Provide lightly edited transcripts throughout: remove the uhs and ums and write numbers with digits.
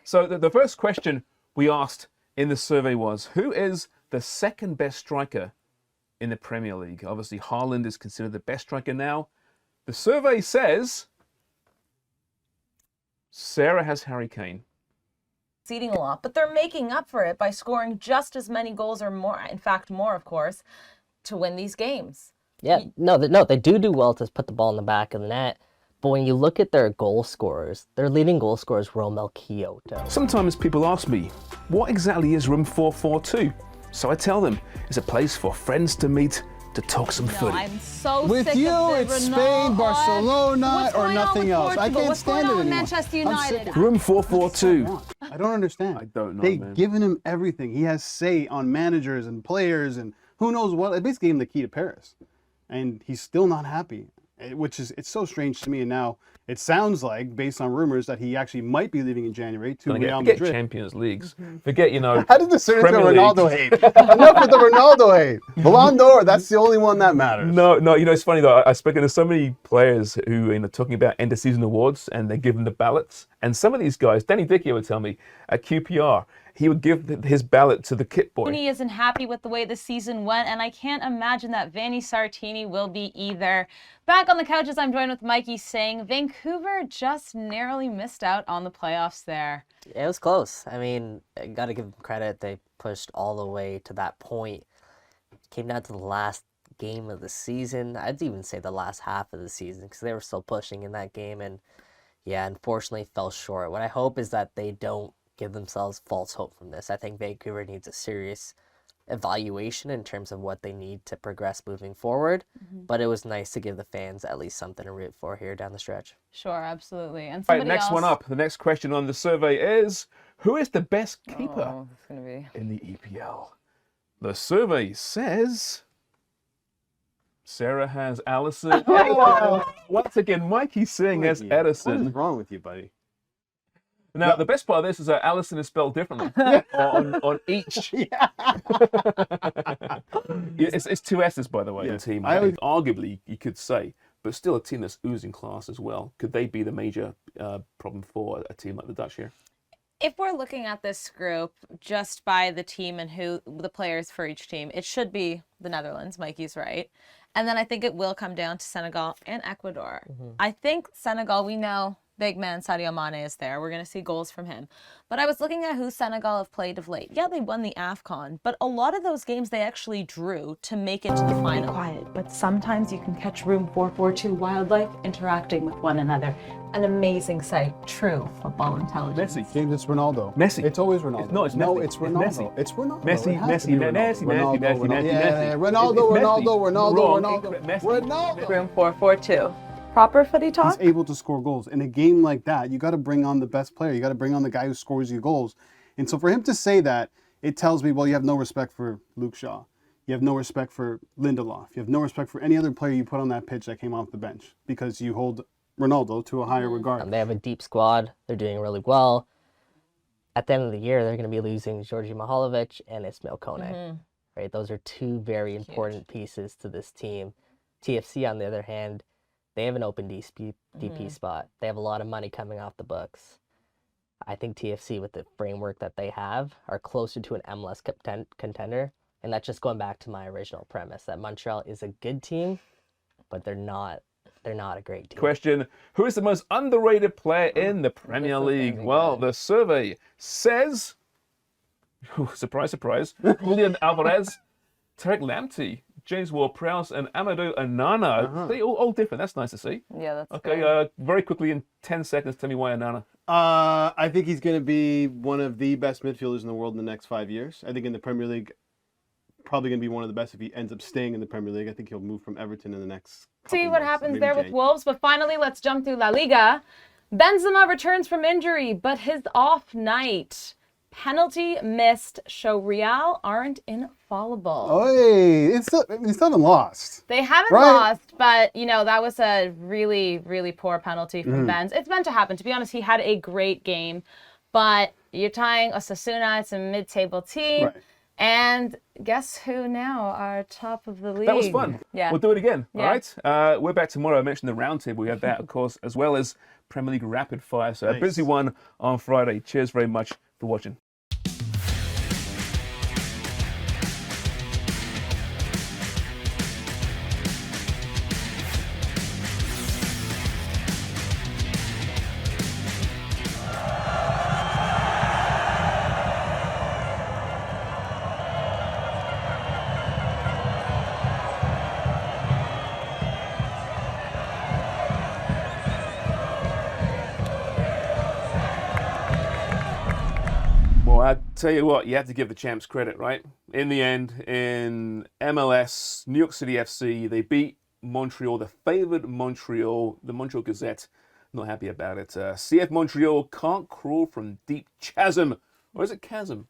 So the first question we asked in the survey was, who is the second best striker in the Premier League? Obviously, Haaland is considered the best striker now. The survey says Sara has Harry Kane. Conceding a lot, but they're making up for it by scoring just as many goals or more, in fact, more, of course, to win these games. Yeah, no, they do well to put the ball in the back of the net. But when you look at their goal scorers, their leading goal scorer is Romel Kyoto. Sometimes people ask me, what exactly is Room 442? So I tell them, it's a place for friends to meet to talk some footy. I'm so With sick you, of the it's Ronaldo. Spain, Barcelona, What's or going on nothing with else. I Portugal? can't What's stand going it on with anymore. Manchester I'm sick United? of it. Room 442. I don't understand. I don't know, They've man. given him everything. He has say on managers and players and who knows what. They basically gave him the key to Paris. And he's still not happy, which is, it's so strange to me. And now it sounds like, based on rumors, that he actually might be leaving in January to Real Forget Madrid. Champions Leagues. Forget, How did this turn into Premier Ronaldo League. hate? Enough with the Ronaldo hate. Ballon d'Or, that's the only one that matters. No, it's funny though. I've spoken to so many players who are talking about end of season awards and they give them the ballots. And some of these guys, Danny Dickey would tell me at QPR, he would give his ballot to the kit boy. He isn't happy with the way the season went, and I can't imagine that Vanni Sartini will be either. Back on the couch as I'm joined with Mikey saying Vancouver just narrowly missed out on the playoffs there. It was close. I mean, I got to give them credit. They pushed all the way to that point. Came down to the last game of the season. I'd even say the last half of the season because they were still pushing in that game. And yeah, unfortunately fell short. What I hope is that they don't give themselves false hope from this. I think Vancouver needs a serious evaluation in terms of what they need to progress moving forward. But it was nice to give the fans at least something to root for here down the stretch. Sure, absolutely. And Right, somebody next else... one up. The next question on the survey is, who is the best keeper Oh, it's gonna be... in the EPL? The survey says Sara has Alisson. Once again, Mikey's saying has What Edison. is wrong with you, buddy? Now, the best part of this is that Alisson is spelled differently on each. It's two S's, by the way, in the team. Arguably, you could say, but still a team that's oozing class as well. Could they be the major problem for a team like the Dutch here? If we're looking at this group just by the team and who the players for each team, it should be the Netherlands. Mikey's right. And then I think it will come down to Senegal and Ecuador. I think Senegal, we know big man Sadio Mane is there. We're going to see goals from him. But I was looking at who Senegal have played of late. Yeah, they won the AFCON, but a lot of those games they actually drew to make it to the final. Quiet, but sometimes you can catch Room 442 wildlife interacting with one another. An amazing sight. True football intelligence. Messi. James, it's Ronaldo. Messi. It's always Ronaldo. It's no, Messi. it's It's Ronaldo. Messi. It's Ronaldo. Messi, It has Messi, to be Messi, Ronaldo. Messi, Messi, Yeah, Messi. Ronaldo, It's Ronaldo, Messi. Ronaldo, Wrong. Ronaldo. Messi. Ronaldo. Room 442. Proper footy talk? He's able to score goals. In a game like that, you got to bring on the best player. You got to bring on the guy who scores you goals. And so for him to say that, it tells me, well, you have no respect for Luke Shaw. You have no respect for Lindelof. You have no respect for any other player you put on that pitch that came off the bench because you hold Ronaldo to a higher regard. They have a deep squad. They're doing really well. At the end of the year, they're going to be losing Georgi Mihalovic and Ismail Kone. Right? Those are two very important pieces to this team. TFC, on the other hand, they have an open DP spot. They have a lot of money coming off the books. I think TFC, with the framework that they have, are closer to an MLS contender. And that's just going back to my original premise that Montreal is a good team, but they're not a great team. Question, who is the most underrated player in the Premier League? Well, the survey says, surprise, surprise, Julian Alvarez, Tarek Lamptey, James Ward-Prowse, and Amadou Onana. They all different. That's nice to see. Yeah, that's Okay, very quickly in 10 seconds, tell me why Onana. I think he's going to be one of the best midfielders in the world in the next 5 years. I think in the Premier League, probably going to be one of the best if he ends up staying in the Premier League. I think he'll move from Everton in the next couple See what months, happens maybe there with Jay. Wolves. But finally, let's jump through La Liga. Benzema returns from injury, but his off night. Penalty missed show Real aren't infallible. Oh, they still haven't lost. They haven't Right. lost, but, that was a really, really poor penalty from Benz. It's meant to happen. To be honest, he had a great game, but you're tying Osasuna. It's a mid-table team. Right. And guess who now are top of the league? That was fun. Yeah. We'll do it again. Yeah. All right. We're back tomorrow. I mentioned the round table. We have that, of course, as well as Premier League rapid fire. So a Nice. busy one on Friday. Cheers very much for watching. Well, I tell you what, you have to give the champs credit, right? In the end, in MLS, New York City FC, they beat Montreal, the favored Montreal, the Montreal Gazette. Not happy about it. CF Montreal can't crawl from deep chasm. Or is it chasm?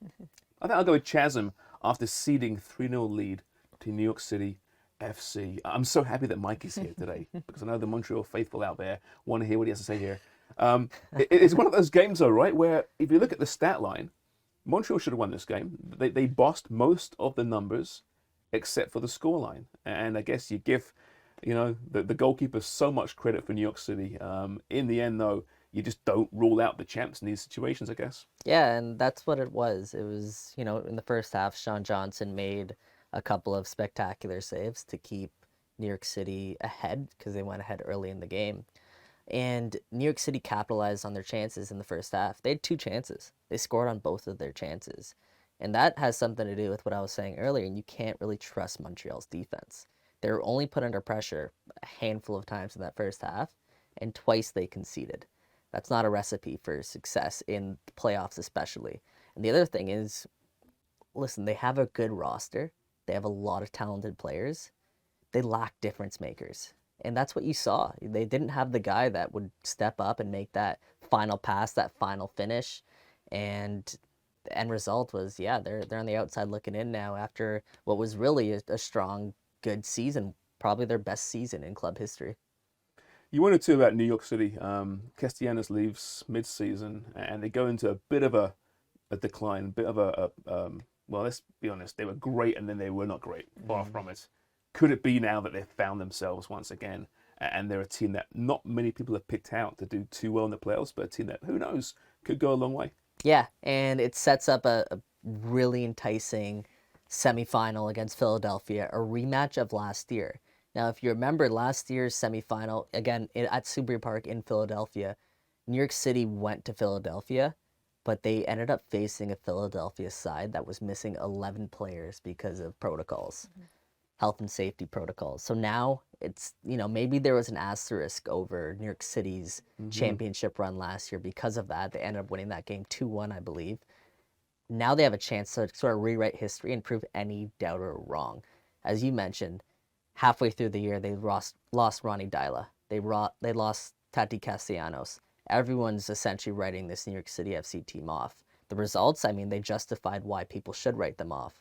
I think I'll go with chasm after ceding 3-0 lead to New York City FC. I'm so happy that Mike is here today because I know the Montreal faithful out there want to hear what he has to say here. It's one of those games, though, right, where if you look at the stat line, Montreal should have won this game. They bossed most of the numbers except for the scoreline. And I guess you give, the goalkeeper so much credit for New York City. In the end, though, you just don't rule out the champs in these situations, I guess. Yeah, and that's what it was. It was, in the first half, Sean Johnson made a couple of spectacular saves to keep New York City ahead because they went ahead early in the game. And New York City capitalized on their chances in the first half. They had 2 chances. They scored on both of their chances. And that has something to do with what I was saying earlier, and you can't really trust Montreal's defense. They were only put under pressure a handful of times in that first half, and twice they conceded. That's not a recipe for success in the playoffs especially. And the other thing is, listen, they have a good roster. They have a lot of talented players. They lack difference makers. And that's what you saw. They didn't have the guy that would step up and make that final pass, that final finish. And the end result was, they're on the outside looking in now after what was really a strong, good season, probably their best season in club history. You wanted to about New York City. Castellanos leaves mid-season, and they go into a bit of a decline, a bit of well, let's be honest, they were great and then they were not great. Far from it. Could it be now that they've found themselves once again, and they're a team that not many people have picked out to do too well in the playoffs, but a team that, who knows, could go a long way? Yeah, and it sets up a really enticing semifinal against Philadelphia, a rematch of last year. Now, if you remember last year's semifinal, again, at Subaru Park in Philadelphia, New York City went to Philadelphia, but they ended up facing a Philadelphia side that was missing 11 players because of protocols. Health and safety protocols. So now it's, maybe there was an asterisk over New York City's championship run last year because of that. They ended up winning that game 2-1, I believe. Now they have a chance to sort of rewrite history and prove any doubter wrong. As you mentioned, halfway through the year, they lost Ronnie Dyla. They lost Tati Castellanos. Everyone's essentially writing this New York City FC team off. The results, they justified why people should write them off.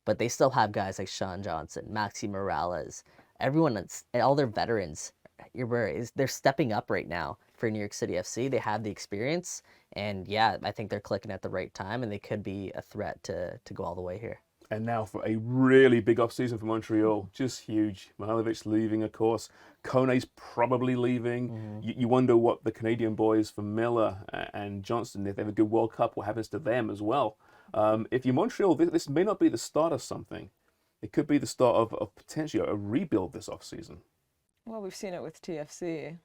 But they still have guys like Sean Johnson, Maxi Morales, everyone, all their veterans, they're stepping up right now for New York City FC. They have the experience, and I think they're clicking at the right time, and they could be a threat to go all the way here. And now for a really big offseason for Montreal, just huge. Mihailovic leaving, of course. Kone's probably leaving. You wonder what the Canadian boys for Miller and Johnston, if they have a good World Cup, what happens to them as well. If you're Montreal, this may not be the start of something. It could be the start of potentially a rebuild this offseason. Well, we've seen it with TFC.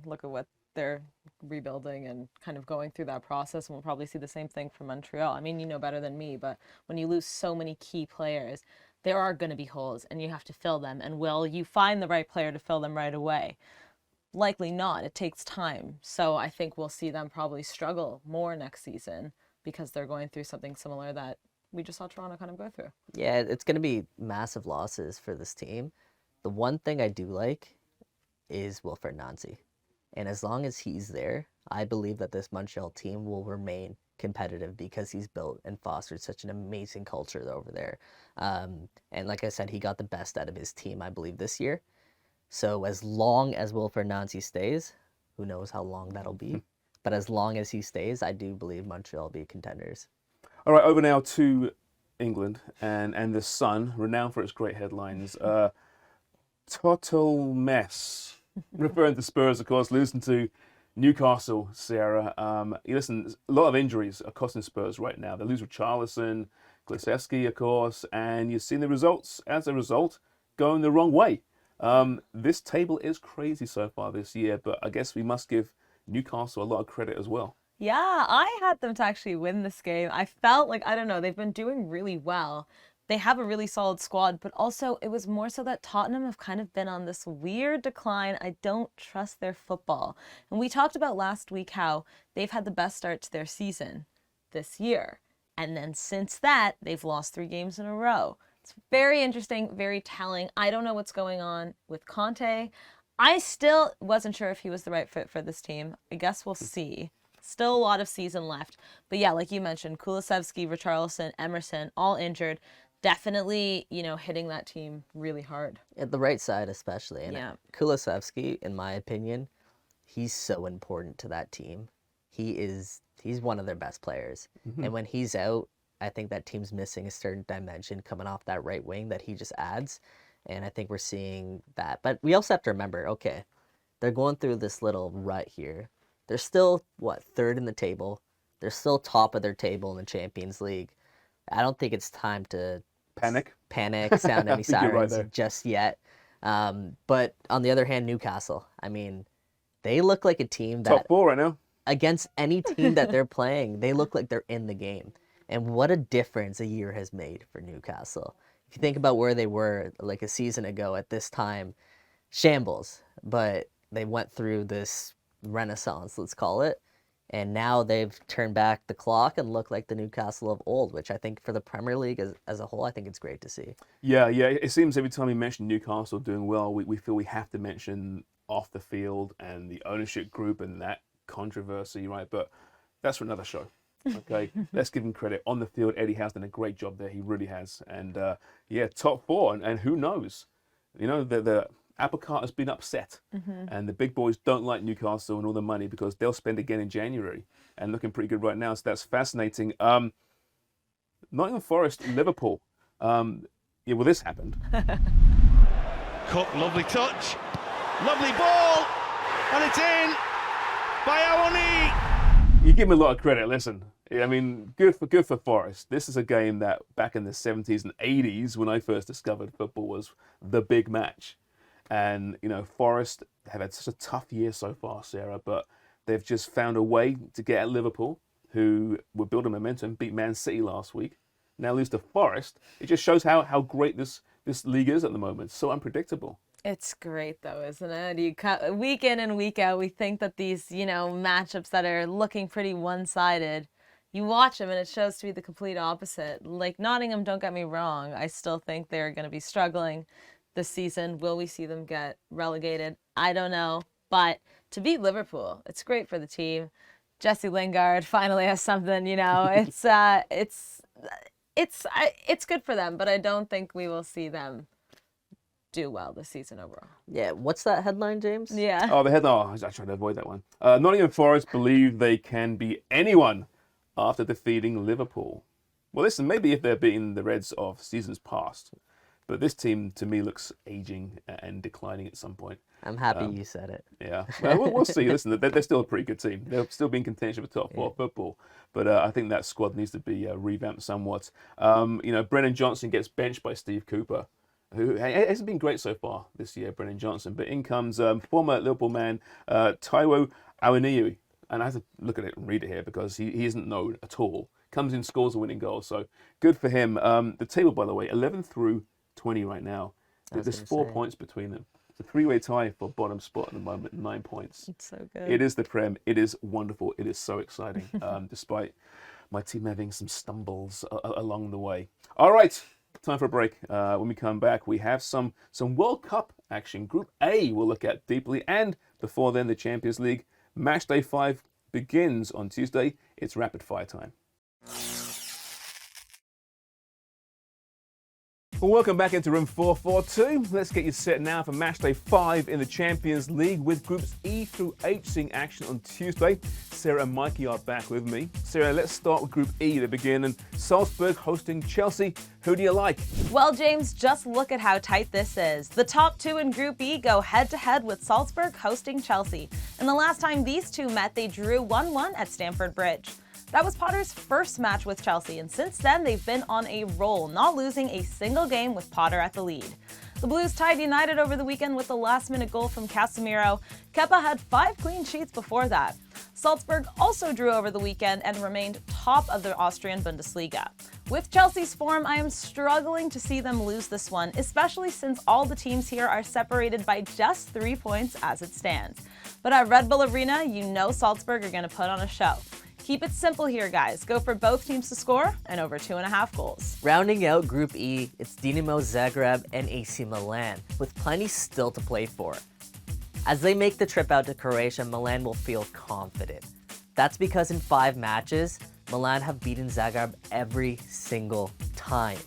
Look at what they're rebuilding and kind of going through that process, and we'll probably see the same thing for Montreal. You know better than me, but when you lose so many key players, there are going to be holes, and you have to fill them. And will you find the right player to fill them right away? Likely not. It takes time. So I think we'll see them probably struggle more next season because they're going through something similar that we just saw Toronto kind of go through. Yeah, it's going to be massive losses for this team. The one thing I do like is Wilfred Nancy. And as long as he's there, I believe that this Montreal team will remain competitive because he's built and fostered such an amazing culture over there. And like I said, he got the best out of his team, I believe, this year. So as long as Wilfred Nancy stays, who knows how long that'll be, but as long as he stays, I do believe Montreal will be contenders. All right, over now to England and the Sun, renowned for its great headlines. Total mess. Referring to Spurs, of course, losing to Newcastle, Sarah. Listen, a lot of injuries are costing Spurs right now. They lose Richarlison, Kulusevski, of course, and you've seen the results, as a result, going the wrong way. This table is crazy so far this year, but I guess we must give Newcastle a lot of credit as well. Yeah, I had them to actually win this game. I felt like, I don't know, they've been doing really well. They have a really solid squad, but also it was more so that Tottenham have kind of been on this weird decline. I don't trust their football. And we talked about last week how they've had the best start to their season this year. And then since that, they've lost 3 games in a row. It's very interesting, very telling. I don't know what's going on with Conte. I still wasn't sure if he was the right fit for this team. I guess we'll see. Still a lot of season left. But yeah, like you mentioned, Kulusevski, Richarlison, Emerson, all injured. Definitely, hitting that team really hard. At the right side, especially. And Yeah. Kulusevski, in my opinion, he's so important to that team. He's one of their best players. And when he's out, I think that team's missing a certain dimension coming off that right wing that he just adds. And I think we're seeing that. But we also have to remember, okay, they're going through this little rut here. They're still, third in the table. They're still top of their table in the Champions League. I don't think it's time to Panic, sound any I think you're right sirens there. just yet. But on the other hand, Newcastle, I mean, they look like a team that Top 4 right now. against any team that they're playing, they look like they're in the game. And what a difference a year has made for Newcastle. If you think about where they were like a season ago at this time, shambles, but they went through this renaissance, let's call it. And now they've turned back the clock and look like the Newcastle of old, which I think for the Premier League as a whole, I think it's great to see. Yeah. It seems every time we mention Newcastle doing well, we feel we have to mention off the field and the ownership group and that controversy, right? But that's for another show. Okay, let's give him credit. On the field, Eddie has done a great job there. He really has. And top 4. And who knows? The apple cart has been upset. And the big boys don't like Newcastle and all the money because they'll spend again in January. And looking pretty good right now. So that's fascinating. Nottingham Forest, Liverpool. This happened. Cook, lovely touch. Lovely ball. And it's in by Awoni. You give me a lot of credit. Listen, I mean, good for Forest. This is a game that back in the 70s and 80s, when I first discovered football, was the big match. And, Forest have had such a tough year so far, Sarah, but they've just found a way to get at Liverpool, who were building momentum, beat Man City last week. Now lose to Forest. It just shows how great this league is at the moment. It's so unpredictable. It's great though, isn't it? Week in and week out, we think that these, matchups that are looking pretty one-sided, you watch them and it shows to be the complete opposite. Like Nottingham, don't get me wrong, I still think they're going to be struggling this season. Will we see them get relegated? I don't know. But to beat Liverpool, it's great for the team. Jesse Lingard finally has something, it's good for them, but I don't think we will see them do well this season overall. Yeah, what's that headline, James? Yeah. Oh, I was trying to avoid that one. Nottingham Forest believe they can beat anyone after defeating Liverpool. Well, listen, maybe if they're beating the Reds of seasons past. But this team, to me, looks aging and declining at some point. I'm happy you said it. Yeah, well, we'll see. Listen, they're still a pretty good team. They'll still be in contention for top 4 football. But I think that squad needs to be revamped somewhat. Brennan Johnson gets benched by Steve Cooper, who hasn't been great so far this year, Brennan Johnson. But in comes former Liverpool man, Taiwo Awoniyi. And I have to look at it and read it here because he isn't known at all. Comes in, scores a winning goal. So good for him. The table, by the way, 11 through 20 right now. There's 4 points between them. It's a 3-way tie for bottom spot at the moment, 9 points. It's so good. It is the Prem. It is wonderful. It is so exciting, despite my team having some stumbles along the way. All right, time for a break. When we come back, we have some World Cup action. Group A we'll look at deeply, and before then, the Champions League. Match day 5 begins on Tuesday. It's rapid fire time. Well, welcome back into room 442. Let's get you set now for match day 5 in the Champions League with groups E through H seeing action on Tuesday. Sarah and Mikey are back with me. Sarah, let's start with group E to begin, and Salzburg hosting Chelsea. Who do you like? Well, James, just look at how tight this is. The top 2 in Group E go head-to-head with Salzburg hosting Chelsea. And the last time these two met, they drew 1-1 at Stamford Bridge. That was Potter's first match with Chelsea, and since then they've been on a roll, not losing a single game with Potter at the lead. The Blues tied United over the weekend with a last-minute goal from Casemiro. Kepa had 5 clean sheets before that. Salzburg also drew over the weekend and remained top of the Austrian Bundesliga. With Chelsea's form, I am struggling to see them lose this one, especially since all the teams here are separated by just 3 points as it stands. But at Red Bull Arena, you know Salzburg are going to put on a show. Keep it simple here, guys. Go for both teams to score and over 2.5 goals. Rounding out Group E, it's Dinamo Zagreb and AC Milan, with plenty still to play for. As they make the trip out to Croatia, Milan will feel confident. That's because in 5 matches, Milan have beaten Zagreb every single time.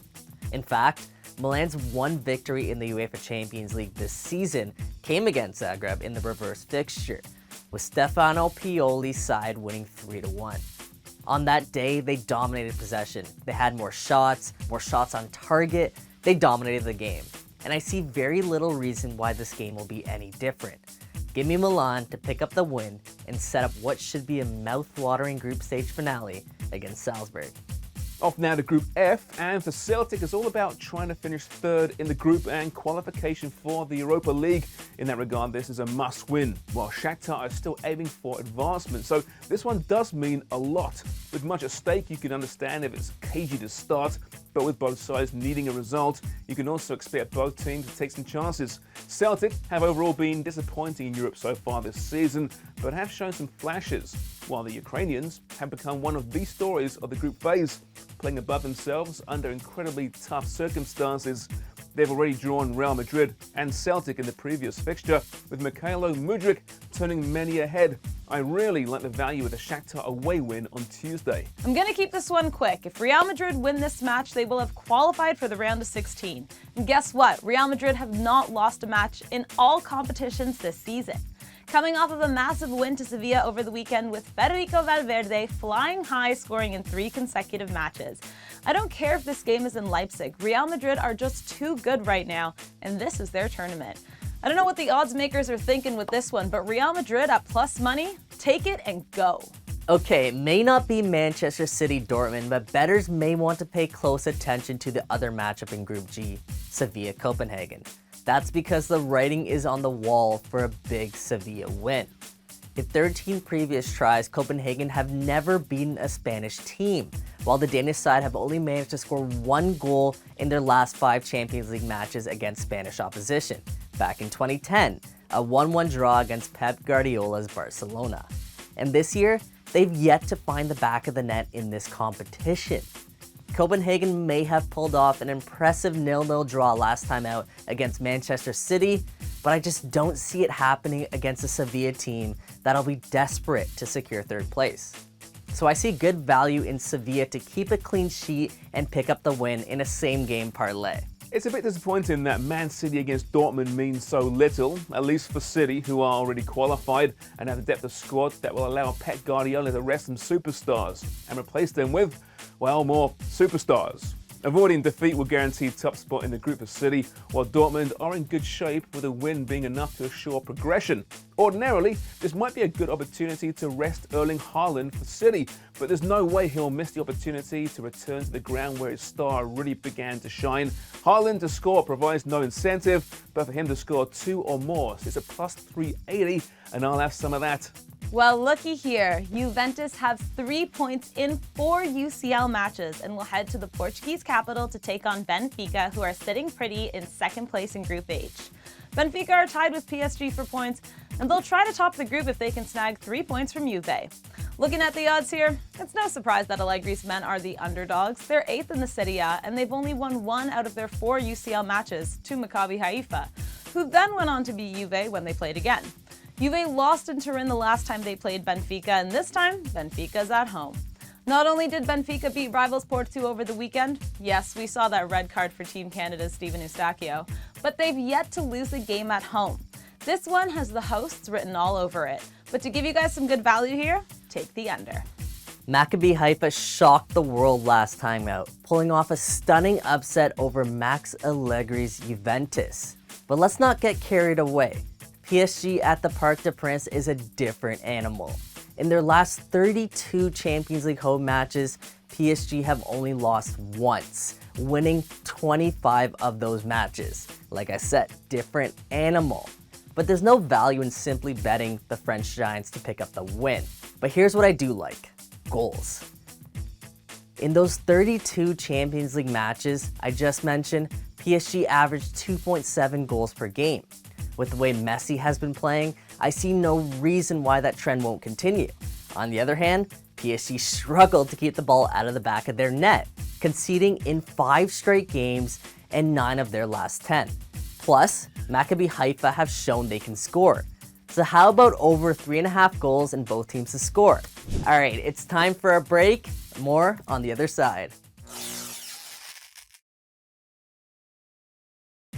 In fact, Milan's one victory in the UEFA Champions League this season came against Zagreb in the reverse fixture, with Stefano Pioli's side winning 3-1. On that day, they dominated possession. They had more shots on target. They dominated the game. And I see very little reason why this game will be any different. Give me Milan to pick up the win and set up what should be a mouth-watering group stage finale against Salzburg. Off now to Group F, and for Celtic, it's all about trying to finish 3rd in the group and qualification for the Europa League. In that regard, this is a must-win, while Shakhtar are still aiming for advancement. So this one does mean a lot. With much at stake, you can understand if it's cagey to start, but with both sides needing a result, you can also expect both teams to take some chances. Celtic have overall been disappointing in Europe so far this season, but have shown some flashes, while the Ukrainians have become one of the stories of the group phase, playing above themselves under incredibly tough circumstances. They've already drawn Real Madrid and Celtic in the previous fixture, with Mikhailo Mudryk turning many ahead. I really like the value of the Shakhtar away win on Tuesday. I'm going to keep this one quick. If Real Madrid win this match, they will have qualified for the round of 16. And guess what? Real Madrid have not lost a match in all competitions this season. Coming off of a massive win to Sevilla over the weekend with Federico Valverde flying high, scoring in 3 consecutive matches. I don't care if this game is in Leipzig. Real Madrid are just too good right now, and this is their tournament. I don't know what the odds makers are thinking with this one, but Real Madrid at plus money, take it and go. Okay, it may not be Manchester City Dortmund, but bettors may want to pay close attention to the other matchup in Group G, Sevilla Copenhagen. That's because the writing is on the wall for a big Sevilla win. In 13 previous tries, Copenhagen have never beaten a Spanish team, while the Danish side have only managed to score 1 goal in their last 5 Champions League matches against Spanish opposition, back in 2010, a 1-1 draw against Pep Guardiola's Barcelona. And this year, they've yet to find the back of the net in this competition. Copenhagen may have pulled off an impressive 0-0 draw last time out against Manchester City, but I just don't see it happening against a Sevilla team that'll be desperate to secure 3rd place. So I see good value in Sevilla to keep a clean sheet and pick up the win in a same-game parlay. It's a bit disappointing that Man City against Dortmund means so little, at least for City, who are already qualified and have a depth of squad that will allow Pep Guardiola to rest some superstars and replace them with, well, more superstars. Avoiding defeat will guarantee top spot in the group for City, while Dortmund are in good shape, with a win being enough to assure progression. Ordinarily, this might be a good opportunity to rest Erling Haaland for City, but there's no way he'll miss the opportunity to return to the ground where his star really began to shine. Haaland to score provides no incentive, but for him to score 2 or more, so it's a plus 380, and I'll have some of that. Well, looky here. Juventus have 3 points in 4 UCL matches and will head to the Portuguese capital to take on Benfica, who are sitting pretty in 2nd place in Group H. Benfica are tied with PSG for points, and they'll try to top the group if they can snag 3 points from Juve. Looking at the odds here, it's no surprise that Allegri's men are the underdogs. They're 8th in the Serie A, and they've only won 1 out of their 4 UCL matches to Maccabi Haifa, who then went on to beat Juve when they played again. Juve lost in Turin the last time they played Benfica, and this time, Benfica's at home. Not only did Benfica beat rivals Porto over the weekend, yes, we saw that red card for Team Canada's Steven Eustáquio, but they've yet to lose a game at home. This one has the hosts written all over it. But to give you guys some good value here, take the under. Maccabi Haifa shocked the world last time out, pulling off a stunning upset over Max Allegri's Juventus. But let's not get carried away. PSG at the Parc des Princes is a different animal. In their last 32 Champions League home matches, PSG have only lost once, winning 25 of those matches. Like I said, different animal. But there's no value in simply betting the French Giants to pick up the win. But here's what I do like: goals. In those 32 Champions League matches I just mentioned, PSG averaged 2.7 goals per game. With the way Messi has been playing, I see no reason why that trend won't continue. On the other hand, PSG struggled to keep the ball out of the back of their net, conceding in 5 straight games and 9 of their last 10. Plus, Maccabi Haifa have shown they can score. So how about over 3.5 goals in both teams to score? All right, it's time for a break. More on the other side.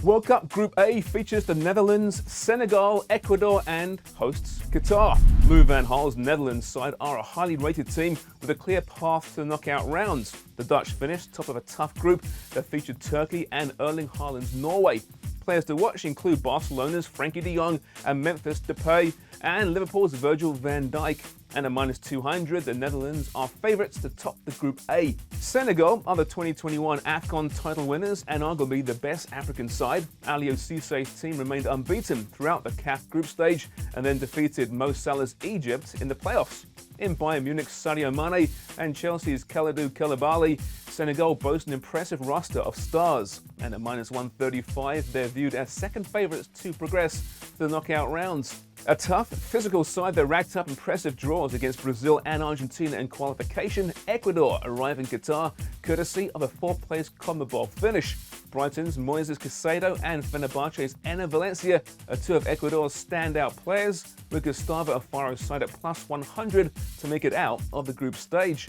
World Cup Group A features the Netherlands, Senegal, Ecuador, and hosts Qatar. Lou van Gaal's Netherlands side are a highly rated team with a clear path to the knockout rounds. The Dutch finished top of a tough group that featured Turkey and Erling Haaland's Norway. Players to watch include Barcelona's Frankie de Jong and Memphis Depay, and Liverpool's Virgil van Dijk. And at -200, the Netherlands are favourites to top the Group A. Senegal are the 2021 AFCON title winners and arguably the best African side. Aliou Cissé's team remained unbeaten throughout the CAF group stage and then defeated Mo Salah's Egypt in the playoffs. In Bayern Munich's Sadio Mane and Chelsea's Kalidou Koulibaly, Senegal boast an impressive roster of stars, and at -135, they're viewed as second favourites to progress to the knockout rounds. A tough, physical side that racked up impressive draws against Brazil and Argentina in qualification. Ecuador arrive in Qatar courtesy of a 4th-place CONMEBOL finish. Brighton's Moises Caicedo and Fenerbahce's Enner Valencia are 2 of Ecuador's standout players, with Gustavo Alfaro's side at +100 to make it out of the group stage.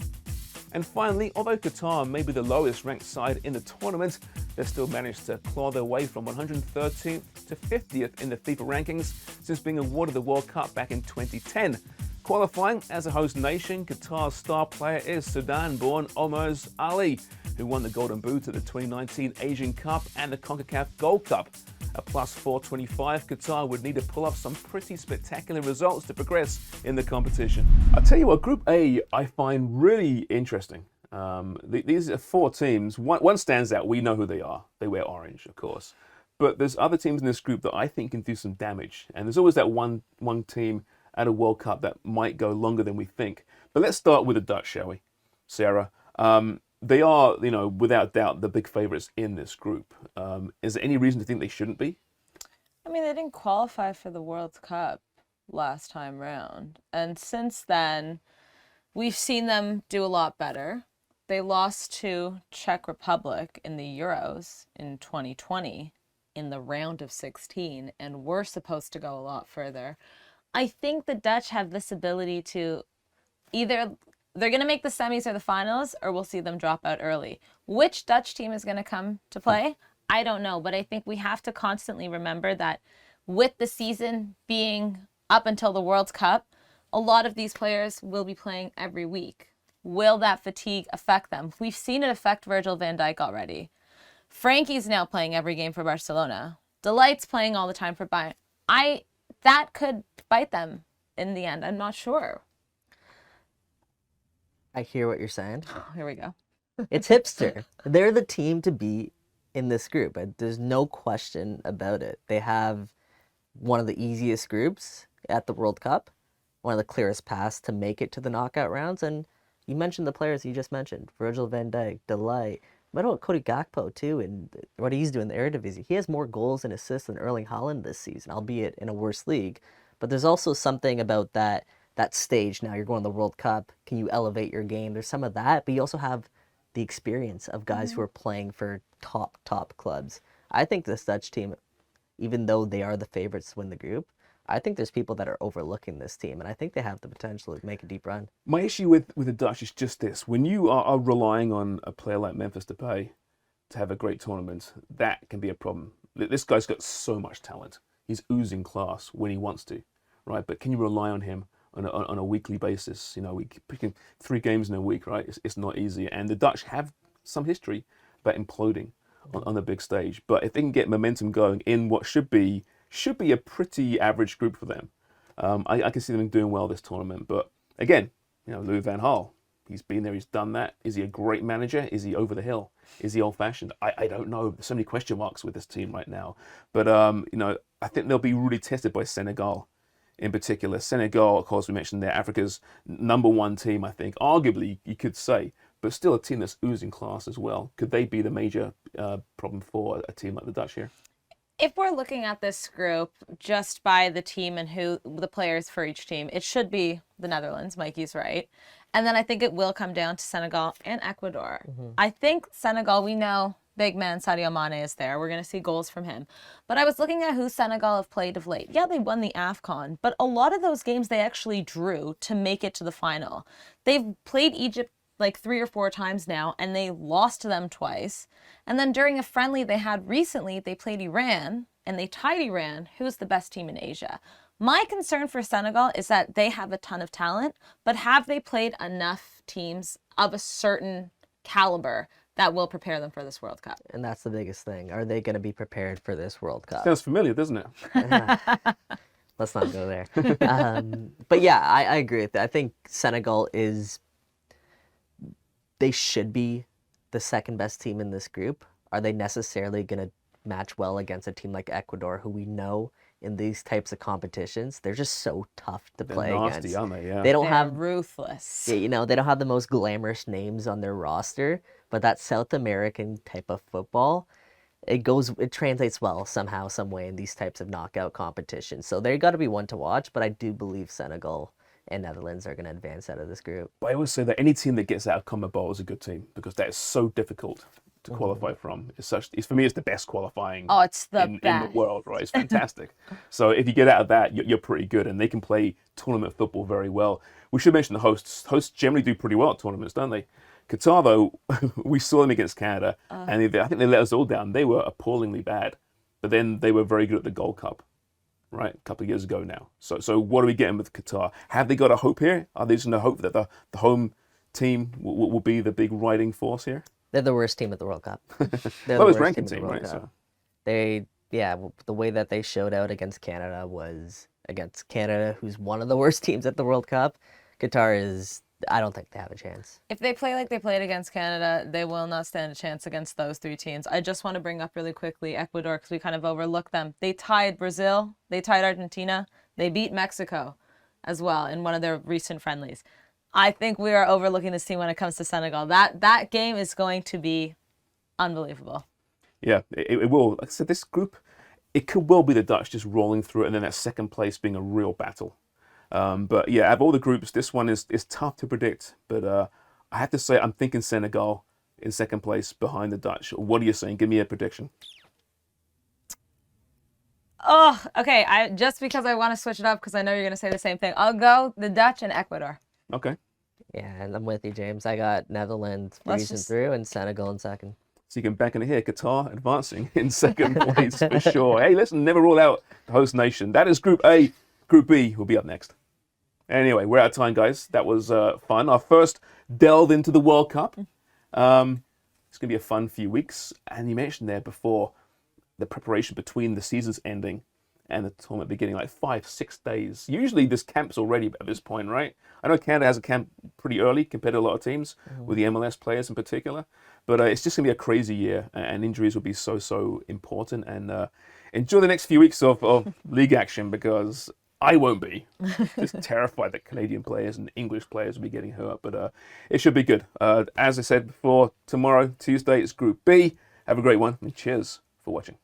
And finally, although Qatar may be the lowest ranked side in the tournament, they still managed to claw their way from 113th to 50th in the FIFA rankings since being awarded the World Cup back in 2010. Qualifying as a host nation, Qatar's star player is Sudan-born Omar Ali, who won the Golden Boot at the 2019 Asian Cup and the CONCACAF Gold Cup. At +425, Qatar would need to pull off some pretty spectacular results to progress in the competition. I'll tell you what, Group A I find really interesting. These are 4 teams. One stands out. We know who they are. They wear orange, of course. But there's other teams in this group that I think can do some damage. And there's always that one team at a World Cup that might go longer than we think. But let's start with the Dutch, shall we? Sara. They are, without doubt, the big favourites in this group. Is there any reason to think they shouldn't be? I mean, they didn't qualify for the World Cup last time round. And since then, we've seen them do a lot better. They lost to Czech Republic in the Euros in 2020 in the round of 16, and we're supposed to go a lot further. I think the Dutch have this ability to either they're going to make the semis or the finals, or we'll see them drop out early. Which Dutch team is going to come to play? I don't know, but I think we have to constantly remember that with the season being up until the World Cup, a lot of these players will be playing every week. Will that fatigue affect them? We've seen it affect Virgil van Dijk already. Frankie's now playing every game for Barcelona. Delight's playing all the time for Bayern. That could bite them in the end. I'm not sure. I hear what you're saying. Here we go. It's hipster. They're the team to beat in this group. There's no question about it. They have one of the easiest groups at the World Cup, one of the clearest paths to make it to the knockout rounds. And you mentioned the players you just mentioned, Virgil van Dijk, Delight. What about Cody Gakpo too, and what he's doing in the Eredivisie? He has more goals and assists than Erling Haaland this season, albeit in a worse league. But there's also something about that stage now. You're going to the World Cup. Can you elevate your game? There's some of that, but you also have the experience of guys who are playing for top clubs. I think this Dutch team, even though they are the favorites to win the group, I think there's people that are overlooking this team, and I think they have the potential to make a deep run. My issue with the Dutch is just this. When you are relying on a player like Memphis Depay to have a great tournament, that can be a problem. This guy's got so much talent. He's oozing class when he wants to, right? But can you rely on him on a weekly basis? You know, we picking 3 games in a week, right? It's not easy. And the Dutch have some history about imploding on the big stage. But if they can get momentum going in what should be a pretty average group for them, I can see them doing well this tournament. But again, you know, Louis van Gaal, he's been there, he's done that. Is he a great manager? Is he over the hill? Is he old-fashioned? I don't know. There's so many question marks with this team right now. But, you know, I think they'll be really tested by Senegal in particular. Senegal, of course, we mentioned they're Africa's #1 team, I think. Arguably, you could say, but still a team that's oozing class as well. Could they be the major problem for a team like the Dutch here? If we're looking at this group just by the team and who the players for each team, it should be the Netherlands. Mikey's right. And then I think it will come down to Senegal and Ecuador. I think Senegal, we know big man Sadio Mane is there. We're going to see goals from him. But I was looking at who Senegal have played of late. Yeah, they won the AFCON, but a lot of those games they actually drew to make it to the final. They've played Egypt like 3 or 4 times now, and they lost to them twice. And then during a friendly they had recently, they played Iran, and they tied Iran, who's the best team in Asia. My concern for Senegal is that they have a ton of talent, but have they played enough teams of a certain caliber that will prepare them for this World Cup? And that's the biggest thing. Are they going to be prepared for this World Cup? Sounds familiar, doesn't it? Let's not go there. But yeah, I agree with that. I think Senegal they should be the second best team in this group. Are they necessarily going to match well against a team like Ecuador, who we know in these types of competitions, they're just so tough to play They're nasty, against. aren't they? Yeah. They don't They're have ruthless. Yeah, you know, they don't have the most glamorous names on their roster, but that South American type of football, it translates well somehow, some way in these types of knockout competitions. So they got to be one to watch, but I do believe Senegal and Netherlands are going to advance out of this group. But I always say that any team that gets out of CONMEBOL is a good team because that is so difficult to qualify from. For me, it's the best qualifying It's the in the best. world, right? It's fantastic. So if you get out of that, you're pretty good, and they can play tournament football very well. We should mention the hosts. Hosts generally do pretty well at tournaments, don't they? Qatar, though, we saw them against Canada, and I think they let us all down. They were appallingly bad, but then they were very good at the Gold Cup, right? A couple of years ago now. So what are we getting with Qatar? Have they got a hope here? Are they just going to hope that the home team will be the big riding force here? They're the worst team at the World Cup. Well, it was ranking team, right? So. The way that they showed out against Canada was against Canada, who's one of the worst teams at the World Cup. Qatar I don't think they have a chance. If they play like they played against Canada, they will not stand a chance against those 3 teams. I just want to bring up really quickly Ecuador because we kind of overlooked them. They tied Brazil, they tied Argentina, they beat Mexico as well in one of their recent friendlies. I think we are overlooking this team when it comes to Senegal. That game is going to be unbelievable. Yeah, it will. Like I said, this group, it could well be the Dutch just rolling through it and then that second place being a real battle. But yeah, out of all the groups, this one is tough to predict. But I have to say, I'm thinking Senegal in second place behind the Dutch. What are you saying? Give me a prediction. Oh, okay. Just because I want to switch it up because I know you're going to say the same thing. I'll go the Dutch and Ecuador. Okay. Yeah, and I'm with you, James. I got Netherlands breezing through and Senegal in second. So you can back in here, Qatar advancing in second place for sure. Hey, listen, never rule out the host nation. That is Group A. Group B will be up next. Anyway, we're out of time, guys. That was fun. Our first delve into the World Cup. It's going to be a fun few weeks. And you mentioned there before the preparation between the seasons ending and the tournament beginning, like 5-6 days. Usually this camp's already at this point, right? I know Canada has a camp pretty early compared to a lot of teams, with the MLS players in particular. But it's just going to be a crazy year, and injuries will be so important. And enjoy the next few weeks of league action, because I won't be. Just terrified that Canadian players and English players will be getting hurt. But it should be good. As I said before, tomorrow, Tuesday, it's Group B. Have a great one, and cheers for watching.